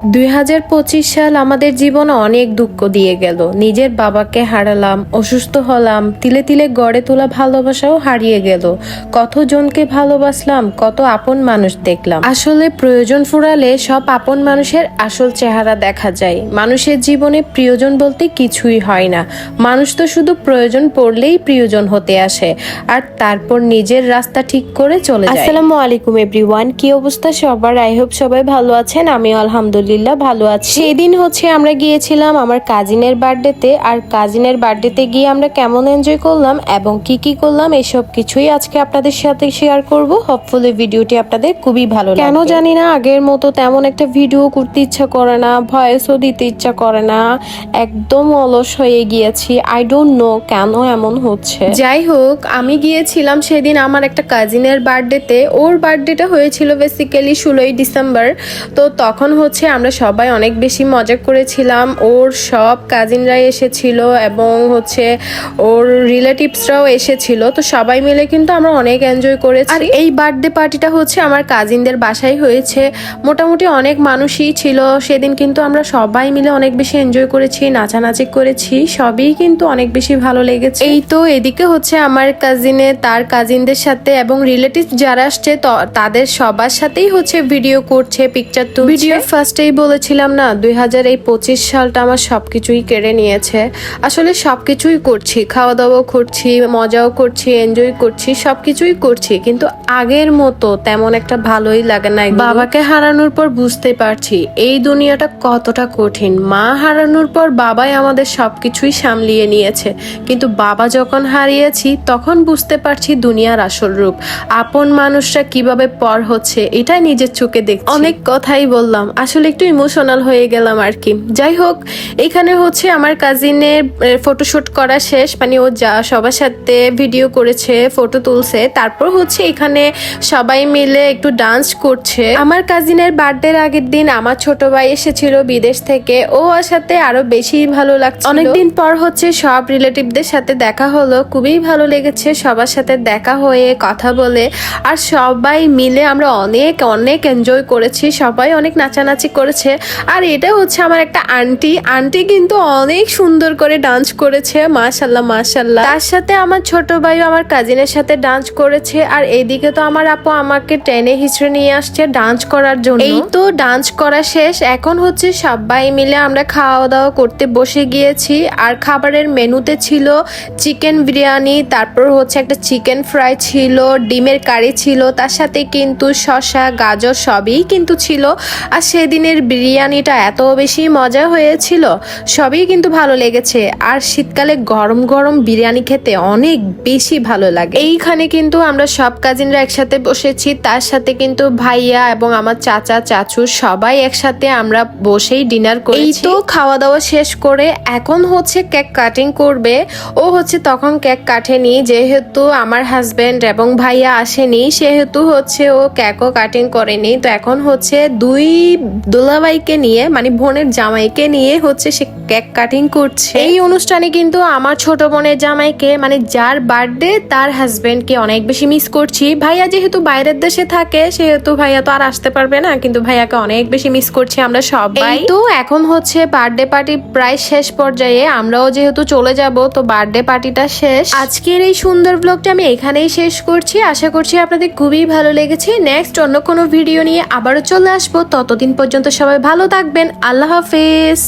2025 সাল আমাদের জীবনে অনেক দুঃখ দিয়ে গেল। নিজের বাবাকে হারালাম, অসুস্থ হলাম, তিলে তিলে গড়ে তোলা ভালোবাসাও হারিয়ে গেল। কতজনকে ভালোবাসলাম, কত আপন মানুষ দেখলাম। আসলে প্রয়োজন ফুরালে সব আপন মানুষের আসল চেহারা দেখা যায়। মানুষের জীবনে প্রিয়জন বলতে কিছুই হয় না। মানুষ তো শুধু প্রয়োজন পড়লেই প্রিয়জন হতে আসে, আর তারপর নিজের রাস্তা ঠিক করে চলে যায়। আসসালামু আলাইকুম এভরিওয়ান, কি অবস্থা সবার? আই হোপ সবাই ভালো আছেন। আমিও আলহামদুলিল্লাহ ভালো আছি। সেদিন আমরা গিয়েছিলাম আমার কাজিনের বার্থডেতে, আর কাজিনের বার্থডেতে গিয়ে আমরা কেমন এনজয় করলাম এবং কি কি করলাম এসব কিছুই আজকে আপনাদের সাথে শেয়ার করব। হোপফুলি ভিডিওটি আপনাদের খুবই ভালো লাগবে। কেন জানি না আগের মতো তেমন একটা ভিডিও করতে ইচ্ছা করে না, ভয়েসও দিতে ইচ্ছা করে না, একদম অলস হয়ে গিয়েছি। আই ডোন্ট নো কেন এমন হচ্ছে। যাই হোক, আমি গিয়েছিলাম সেদিন আমার একটা কাজিনের বার্থডেতে। ওর বার্থডেটা হয়েছিল বেসিক্যালি 16ই ডিসেম্বর। তো তখন আমরা সবাই অনেক বেশি মজা করেছিলাম। ওর সব কাজিনরাই এসেছিল এবং ওর রিলেটিভসরাও এসেছিল। তো সবাই মিলে কিন্তু আমরা অনেক এনজয় করেছি। আর এই বার্থডে পার্টিটা আমার কাজিনদের বাসায় হয়েছে। মোটামুটি অনেক মানুষই ছিল সেদিন, কিন্তু আমরা সবাই মিলে অনেক বেশি এনজয় করেছি, নাচানাচি করেছি, সবই কিন্তু অনেক বেশি ভালো লেগেছে। এই তো এদিকে আমার কাজিনে তার কাজিনদের সাথে এবং রিলেটিভ যারা আসছে তাদের সবার সাথেই ভিডিও করছে, পিকচার তুলছে। ভিডিও ফার্স্টেই বলেছিলাম না, 2025 সালটা আমার সবকিছুই কেড়ে নিয়েছে। আসলে সবকিছুই করছি, খাওয়া দাওয়াও করছি, মজাও করছি, এনজয় করছি, সবকিছুই করছি, কিন্তু আগের মতো তেমন একটা ভালোই লাগে না। বাবাকে হারানোর পর বুঝতে পারছি এই দুনিয়াটা কতটা কঠিন। মা হারানোর পর বাবাই আমাদের সবকিছুই সামলিয়ে নিয়েছে, কিন্তু বাবা যখন হারিয়েছি তখন বুঝতে পারছি দুনিয়ার আসল রূপ। আপন মানুষরা কিভাবে পর হচ্ছে এটা নিজের চোখে দেখছি। অনেক কথাই বললাম, আসলে একটু ইমোশনাল হয়ে গেলাম আর কি। যাই হোক, এখানে আমার কাজিনের ফটোশুট করা শেষ, মানে ও যা সবার সাথে ভিডিও করেছে, ফটো তুলছে, তারপর এখানে সবাই মিলে একটু ডান্স করছে। আমার কাজিনের বার্থডের আগের দিন আমার ছোট ভাই এসেছিল বিদেশ থেকে। ও ওর সাথে আরো বেশি ভালো লাগছে। অনেকদিন পর সব রিলেটিভদের সাথে দেখা হলো, খুবই ভালো লেগেছে সবার সাথে দেখা হয়ে, কথা বলে। আর সবাই মিলে আমরা অনেক অনেক এনজয় করেছি, সবাই অনেক নাচানাচি করেছে। আর এটা আমার একটা আন্টি কিন্তু অনেক সুন্দর করে ডান্স করেছে, মাশাল্লাহ মাশাল্লাহ। তার সাথে আমার ছোট ভাই আমার কাজিনের সাথে ডান্স করেছে। আর এইদিকে তো আমার আপু আমাকে টেনে হিচড়ে নিয়ে আসছে ডান্স করার জন্য। এই তো ডান্স করা শেষ, এখন সবাই মিলে আমরা খাওয়া দাওয়া করতে বসে গিয়েছি। আর খাবারের মেনুতে ছিল চিকেন বিরিয়ানি, তারপর একটা চিকেন ফ্রাই ছিল, ডিমের কারি ছিল, তার সাথে কিন্তু শসা গাজর সবই কিন্তু ছিল। আর সেদিনের বিরিয়ানিটা এত বেশি মজা হয়েছিল, সবই কিন্তু ভালো লেগেছে। আর শীতকালে গরম গরম বিরিয়ানি খেতে অনেক বেশি ভালো লাগে। এইখানে কিন্তু আমরা সব কাজিনরা একসাথে বসেছি, তার সাথে কিন্তু ভাইয়া এবং আমার চাচা চাচু সবাই একসাথে আমরা বসেই ডিনার করেছি। এই তো খাওয়া দাওয়া শেষ করে এখন কেক কাটিং করবে। ও তখন কেক কাটেনি, যেহেতু আমার হাজবেন্ড এবং ভাইয়া আসেনি, সেহেতু ও কেকও কাটিং করেনি। তো এখন দুই দুলাভাইকে নিয়ে, মানে বোনের জামাইকে নিয়ে সে কেক কাটিং করছে। এই অনুষ্ঠানে কিন্তু আমার ছোট বোনের জামাইকে, মানে যার বার্থডে, তার হাজবেন্ডকে অনেক বেশি মিস করছি। ভাইয়া যেহেতু বাইরের দেশে থাকে, সেহেতু ভাইয়া তো আর আসতে পারবে না, কিন্তু ভাইয়াকে অনেক বেশি মিস করছি আমরা সবাই। তো এখন বার্থডে পার্টি প্রায় শেষ পর্যায়ে, আমরাও যেহেতু চলে যাব, তো বার্থডে পার্টিটা শেষ। আজকের এই সুন্দর ব্লগটা আমি এখানেই শেষ করছি। আশা করছি আপনাদের খুবই ভালো লেগেছে। নেক্সট অন্য কোনো ভিডিও নিয়ে আবারও চলে আসবো। ততদিন পর্যন্ত সবাই ভালো থাকবেন। আল্লাহ হাফেজ।